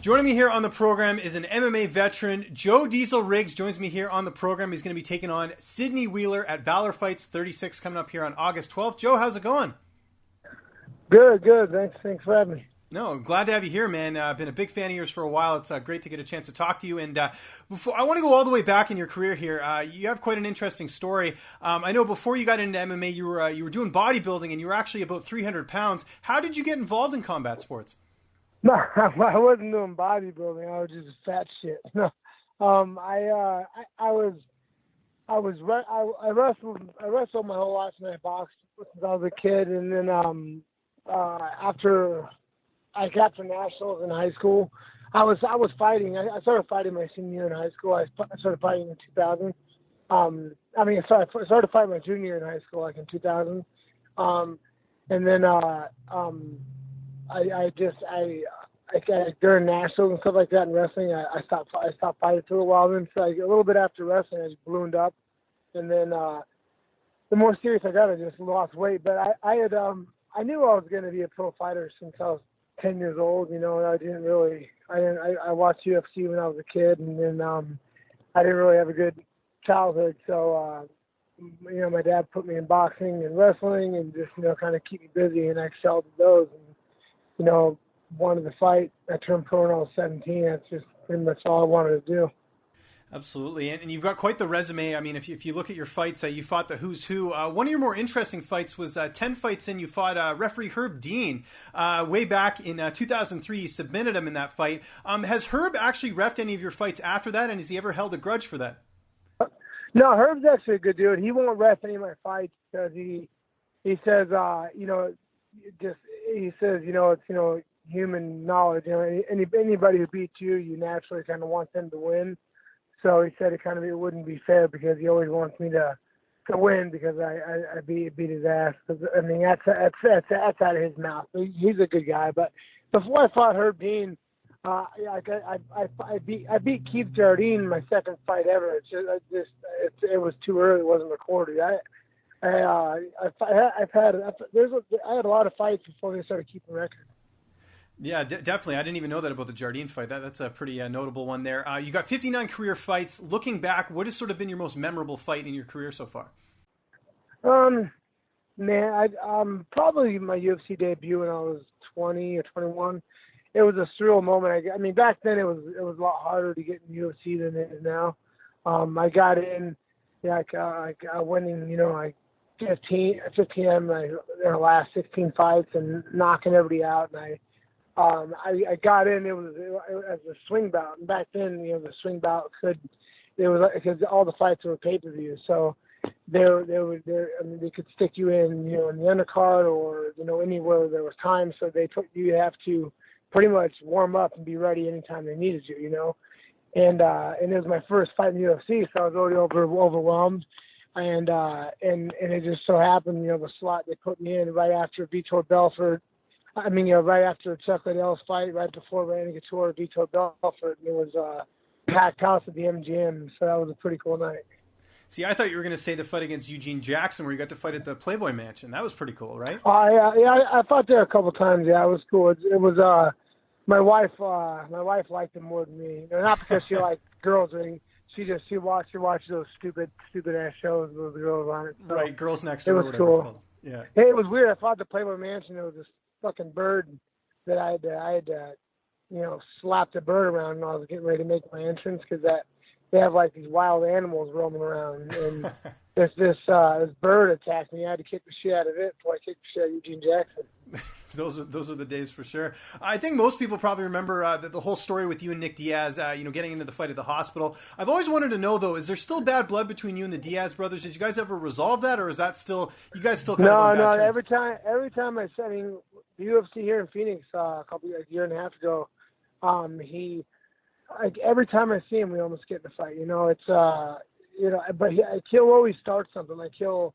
Joining me here on the program is an MMA veteran. Joe Diesel Riggs joins me here on the program. He's going to be taking on Sidney Wheeler at Valor Fights 36 coming up here on August 12th. Joe, how's it going? Good. Thanks for having me. No, glad to have you here, man. I've been a big fan of yours for a while. It's great to get a chance to talk to you. And before I want to go all the way back in your career here. You have quite an interesting story. I know before you got into MMA, you were doing bodybuilding, and you were actually about 300 pounds. How did you get involved in combat sports? No, I wasn't doing bodybuilding. I was just fat shit. No, I wrestled my whole life, and I boxed since I was a kid. And then after I got to nationals in high school, I was fighting. I started fighting my senior year in high school. I started fighting in 2000. I started fighting my junior year in high school, like in 2000. And then during nationals and stuff like that in wrestling, I stopped fighting for a while. Then, so a little bit after wrestling, I just ballooned up, and then the more serious I got, I just lost weight. But I knew I was going to be a pro fighter since I was 10 years old. You know, I watched UFC when I was a kid, and then I didn't really have a good childhood, so. My dad put me in boxing and wrestling and just, kind of keep me busy, and I excelled at those. And, wanted to fight. I turned pro when I was 17. That's just pretty much all I wanted to do. Absolutely. And you've got quite the resume. I mean, if you look at your fights, you fought the who's who. One of your more interesting fights was 10 fights in. You fought referee Herb Dean way back in 2003. You submitted him in that fight. Has Herb actually reffed any of your fights after that, and has he ever held a grudge for that? No, Herb's actually a good dude. He won't ref any of my fights because he says, it's, human knowledge. Anybody who beats you, you naturally kind of want them to win. So he said it wouldn't be fair because he always wants me to win because I beat his ass. I mean, that's out of his mouth. He's a good guy. But before I fought Herb Dean, I beat Keith Jardine in my second fight ever. It was too early. It wasn't recorded. I had a lot of fights before they started keeping records. Yeah, definitely. I didn't even know that about the Jardine fight. That's a pretty notable one there. You got 59 career fights. Looking back, what has sort of been your most memorable fight in your career so far? Probably my UFC debut when I was 20 or 21. It was a surreal moment. I mean, back then it was a lot harder to get in UFC than it is now. I got in, I went in, 15 my last 16 fights and knocking everybody out. And I got in. It was as a swing bout, and back then, the swing bout because all the fights were pay-per-view, so they could stick you in, in the undercard or anywhere there was time. So you have to pretty much warm up and be ready anytime they needed you, And it was my first fight in the UFC, so I was already overwhelmed. And it just so happened, the slot they put me in right after Vitor Belfort. Right after Chuck Liddell's fight, right before Randy Couture, Vitor Belfort. And it was a packed house at the MGM, so that was a pretty cool night. See, I thought you were going to say the fight against Eugene Jackson where you got to fight at the Playboy Mansion. That was pretty cool, right? I fought there a couple times. Yeah, it was cool. It was my wife liked it more than me. Not because she liked girls or anything. She watched those stupid ass shows with the girls on it. So right, Girls Next Door. It was cool. Yeah. Hey, it was weird. I fought the Playboy Mansion. There was this fucking bird that I had slapped the bird around when I was getting ready to make my entrance because they have like these wild animals roaming around, and this bird attacked me. I had to kick the shit out of it before I kicked the shit out of Eugene Jackson. Those are the days for sure. I think most people probably remember the whole story with you and Nick Diaz, getting into the fight at the hospital. I've always wanted to know, though, is there still bad blood between you and the Diaz brothers? Did you guys ever resolve that, or is that still, you guys still kind of on bad terms? Every time the UFC here in Phoenix a year and a half ago, every time I see him, we almost get in a fight. But he'll always start something. Like he'll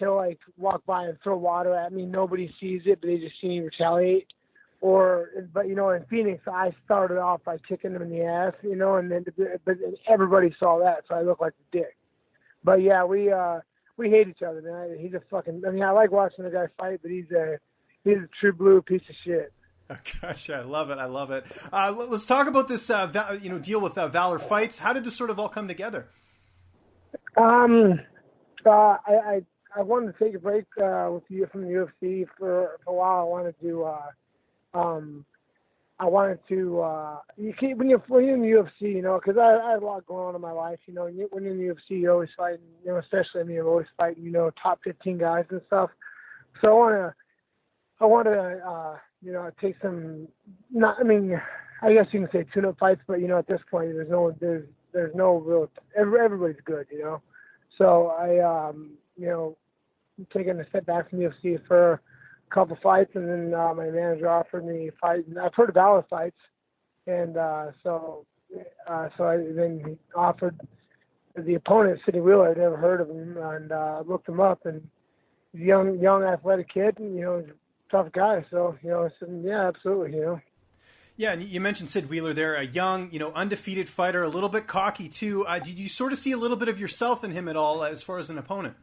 like walk by and throw water at me. Nobody sees it, but they just see me retaliate. But in Phoenix, I started off by kicking him in the ass, but everybody saw that, so I look like a dick. But yeah, we hate each other, man. He's a fucking. I like watching the guy fight, but he's a true blue piece of shit. Oh, gosh, I love it. I love it. Let's talk about this, deal with Valor Fights. How did this sort of all come together? I wanted to take a break with you from the UFC for a while. You keep when you're in the UFC, because I had a lot going on in my life. When you're in the UFC, you're always fighting. Especially me, I'm always fighting. Top 15 guys and stuff. So I want to take some. I guess you can say tune-up fights, but at this point, there's no real. Everybody's good, So I'm taking a step back from the UFC for a couple fights, and then my manager offered me a fight. And I've heard of Valor Fights, and so I then offered the opponent, Sidney Wheeler. I'd never heard of him, and looked him up, and he's a young athletic kid, and he's a tough guy. So I said, yeah, absolutely, Yeah, and you mentioned Sid Wheeler there, a young, undefeated fighter, a little bit cocky too. Did you sort of see a little bit of yourself in him at all as far as an opponent?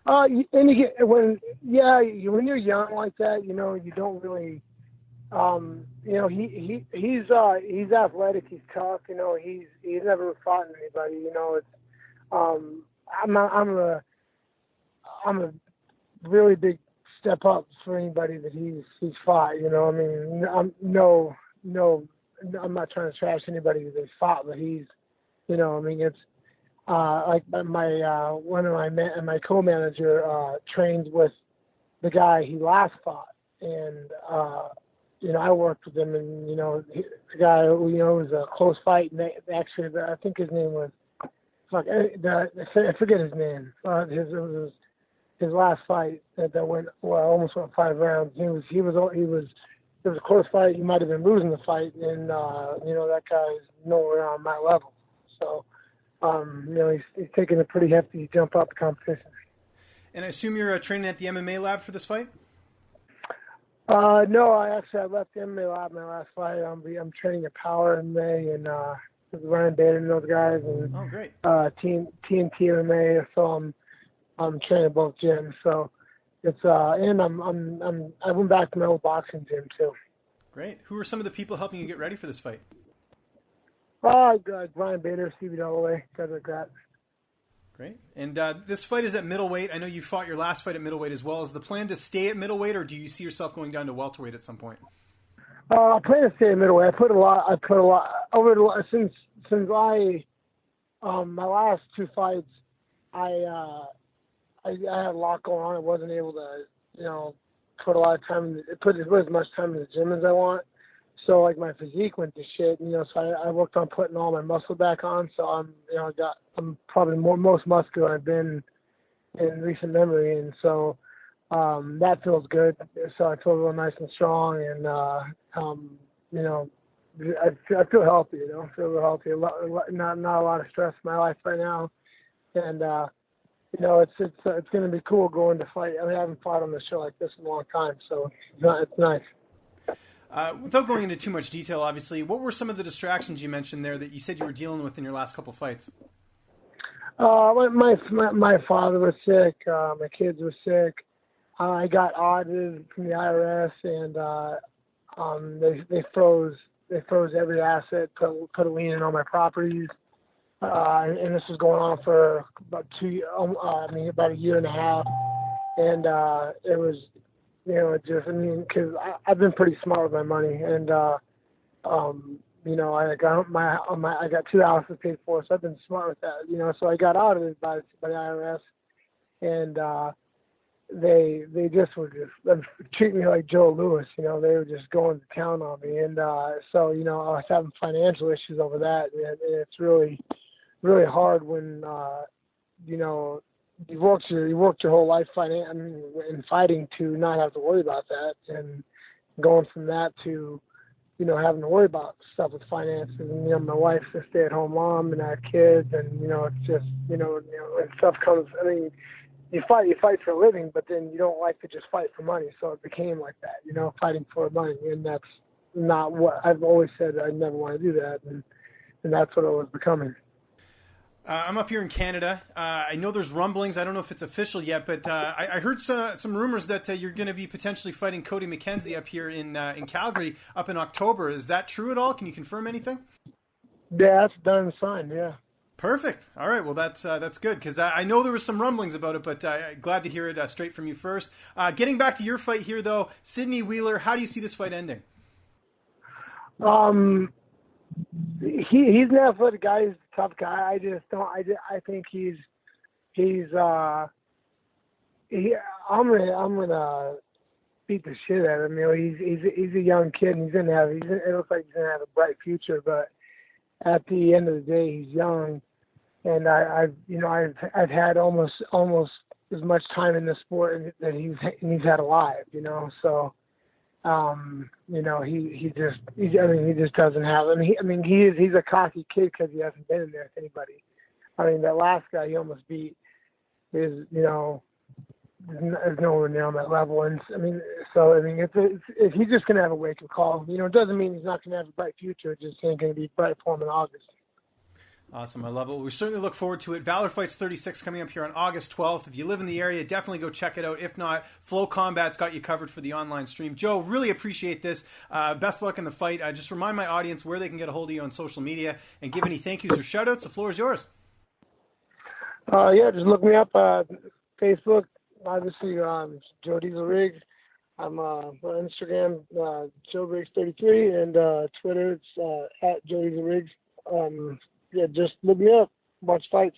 And when you're young like that, you don't really, he's athletic, he's tough, he's never fought anybody, I'm a really big step up for anybody that he's fought. I'm not trying to trash anybody that he's fought, but he's, it's like one of my co-manager trains with the guy he last fought, and I worked with him, and the guy was a close fight, and actually I think his name was I forget his name. It was his last fight that almost went 5 rounds. It was a close fight. He might have been losing the fight, and that guy's nowhere on my level. So he's taking a pretty hefty jump up the competition. And I assume you're training at the MMA Lab for this fight? No, I left the MMA Lab my last fight. I'm training at Power MMA and with Ryan Bader and those guys, and oh, great. TNT MMA. So I'm training both gyms. So it's and I went back to my old boxing gym too. Great. Who are some of the people helping you get ready for this fight? Ryan Bader, CBAA, guys like that. Great. And this fight is at middleweight. I know you fought your last fight at middleweight as well. Is the plan to stay at middleweight, or do you see yourself going down to welterweight at some point? I plan to stay at middleweight. I put a lot over since my last 2 fights. I had a lot going on. I wasn't able to, put a lot of time, put as much time in the gym as I want. So like my physique went to shit, so I worked on putting all my muscle back on. So I'm probably most muscular I've been in recent memory. And so, that feels good. So I feel real nice and strong, and, I feel healthy, I feel real healthy. Not a lot of stress in my life right now. And, it's going to be cool going to fight. I haven't fought on the show like this in a long time, so it's nice. Without going into too much detail, obviously, what were some of the distractions you mentioned there that you said you were dealing with in your last couple fights? My father was sick. My kids were sick. I got audited from the IRS, and they froze every asset, put a lien in all my properties. And this was going on for about about a year and a half. And it was, because I've been pretty smart with my money, and I got 2 houses paid for, so I've been smart with that, so I got audited by the IRS, and they just were treating me like Joe Louis, they were just going to town on me, and so I was having financial issues over that, and it's really, really hard when you worked your whole life in fighting to not have to worry about that, and going from that to having to worry about stuff with finances, and my wife's a stay-at-home mom, and I have kids, and it's just and stuff comes. I mean, you fight for a living, but then you don't like to just fight for money, so it became like that, fighting for money, and that's not what I've always said. I never want to do that, and that's what it was becoming. I'm up here in Canada. I know there's rumblings. I don't know if it's official yet, but I heard some rumors that you're going to be potentially fighting Cody McKenzie up here in Calgary up in October. Is that true at all? Can you confirm anything? Yeah, that's done and signed. Yeah. Perfect. All right. Well, that's good because I know there was some rumblings about it, but glad to hear it straight from you first. Getting back to your fight here, though, Sidney Wheeler. How do you see this fight ending? He's an athletic guy. He's a tough guy. I just don't. I think I'm gonna beat the shit out of him. You know, he's a young kid, and it looks like he's gonna have a bright future. But at the end of the day, he's young, and I've had almost as much time in the sport that he's had alive. You know, so. He just doesn't have. He's a cocky kid because he hasn't been in there with anybody. I mean, that last guy he almost beat is nowhere near on that level. And if he's just gonna have a wake-up call. You know, it doesn't mean he's not gonna have a bright future. It just ain't gonna be bright for him in August. Awesome. I love it. We certainly look forward to it. Valor Fights 36 coming up here on August 12th. If you live in the area, definitely go check it out. If not, Flow Combat's got you covered for the online stream. Joe, really appreciate this. Best luck in the fight. Just remind my audience where they can get a hold of you on social media and give any thank yous or shout outs. The floor is yours. Just look me up Facebook. Obviously, Joe Diesel Riggs. I'm on Instagram, Joe Riggs 33, and Twitter, it's at Joe Diesel Riggs. Just look me up, watch fights.